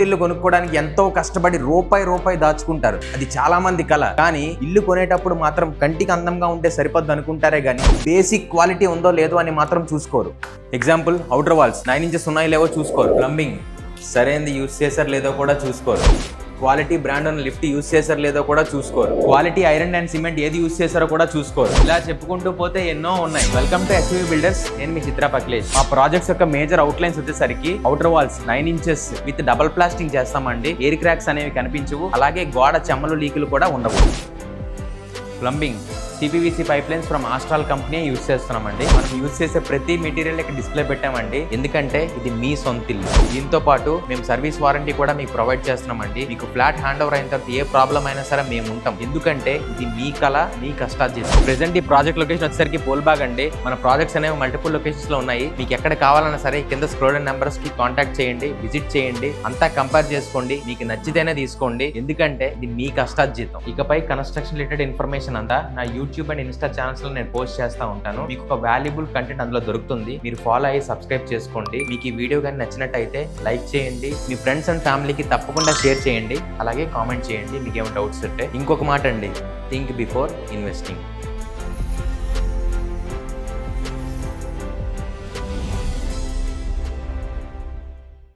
సొంతిల్లు కొనుక్కోవడానికి ఎంతో కష్టపడి రూపాయి దాచుకుంటారు. అది చాలా మంది కల. కానీ ఇల్లు కొనేటప్పుడు మాత్రం కంటికి అందంగా ఉంటే సరిపోద్దు అనుకుంటారే గానీ బేసిక్ క్వాలిటీ ఉందో లేదో అని మాత్రం చూసుకోరు. ఎగ్జాంపుల్, అవుటర్ వాల్స్ 9 ఇంచెస్ ఉన్నాయో లేవో చూసుకోరు. ప్లంబింగ్ సరైనది యూజ్ చేశారు లేదో కూడా చూసుకోరు. క్వాలిటీ బ్రాండ్ ఉన్న లిఫ్ట్ యూజ్ చేశారు లేదో కూడా చూసుకోరు. క్వాలిటీ ఐరన్ అండ్ సిమెంట్ ఏది యూజ్ చేశారో కూడా చూసుకోరు. ఇలా చెప్పుకుంటూ పోతే ఎన్నో ఉన్నాయి. Welcome to SV builders. నేను మీ చిత్ర పక్లేష్. మా ప్రాజెక్ట్స్ యొక్క మేజర్ అవుట్లైన్స్ వచ్చేసరికి outer walls 9 inches with double plastering చేస్తామండి. ఎయిర్ క్రాక్స్ అనేవి కనిపించవు. అలాగే గోడ చెమ్మలు లీకులు కూడా ఉండవు. Plumbing CPVC pipe lines from Astral company use చేస్తున్నామండి. మనం యూజ్ చేసే ప్రతి మెటీరియల్ ఇక్కడ డిస్ప్లే పెట్టామండి. ఎందుకంటే ఇది మీ సొంతిల్లు. దీంతో పాటు మేము సర్వీస్ వారంటీ కూడా మీకు ప్రొవైడ్ చేస్తున్నామండి. మీకు ఫ్లాట్ హ్యాండ్ ఓవర్ అయిన తర్వాత ఏ ప్రాబ్లం అయినా సరే మేము ఉంటాం. ఎందుకంటే ఇది మీ కళ, మీ కష్టార్జితం. ప్రెసెంట్ ఈ ప్రాజెక్ట్ లొకేషన్ వచ్చేసరికి పోల్బాగ్ అండి. మన ప్రాజెక్ట్స్ అనేవి మల్టిపుల్ లొకేషన్స్ లో ఉన్నాయి. మీకు ఎక్కడ కావాలన్నా సరే కింద స్క్రోల్ నెంబర్స్ కి కాంటాక్ట్ చేయండి, విజిట్ చేయండి, అంతా కంపేర్ చేసుకోండి. మీకు నచ్చితేనే తీసుకోండి. ఎందుకంటే ఇది మీ కష్టార్జితం. ఇకపై కన్స్ట్రక్షన్ రిలేటెడ్ ఇన్ఫర్మేషన్ అంతా నా యూట్యూబ్ అండ్ ఇన్స్టా ఛానల్స్ లో నేను పోస్ట్ చేస్తూ ఉంటాను. మీకు ఒక వాల్యుబుల్ కంటెంట్ అందులో దొరుకుతుంది. మీరు ఫాలో అయ్యి సబ్స్క్రైబ్ చేసుకోండి. మీకు ఈ వీడియో కానీ నచ్చినట్టయితే లైక్ చేయండి. మీ ఫ్రెండ్స్ అండ్ ఫ్యామిలీకి తప్పకుండా షేర్ చేయండి. అలాగే కామెంట్ చేయండి మీకు ఏమైనా డౌట్స్ ఉంటే. ఇంకొక మాట అండి, థింక్ బిఫోర్ ఇన్వెస్టింగ్.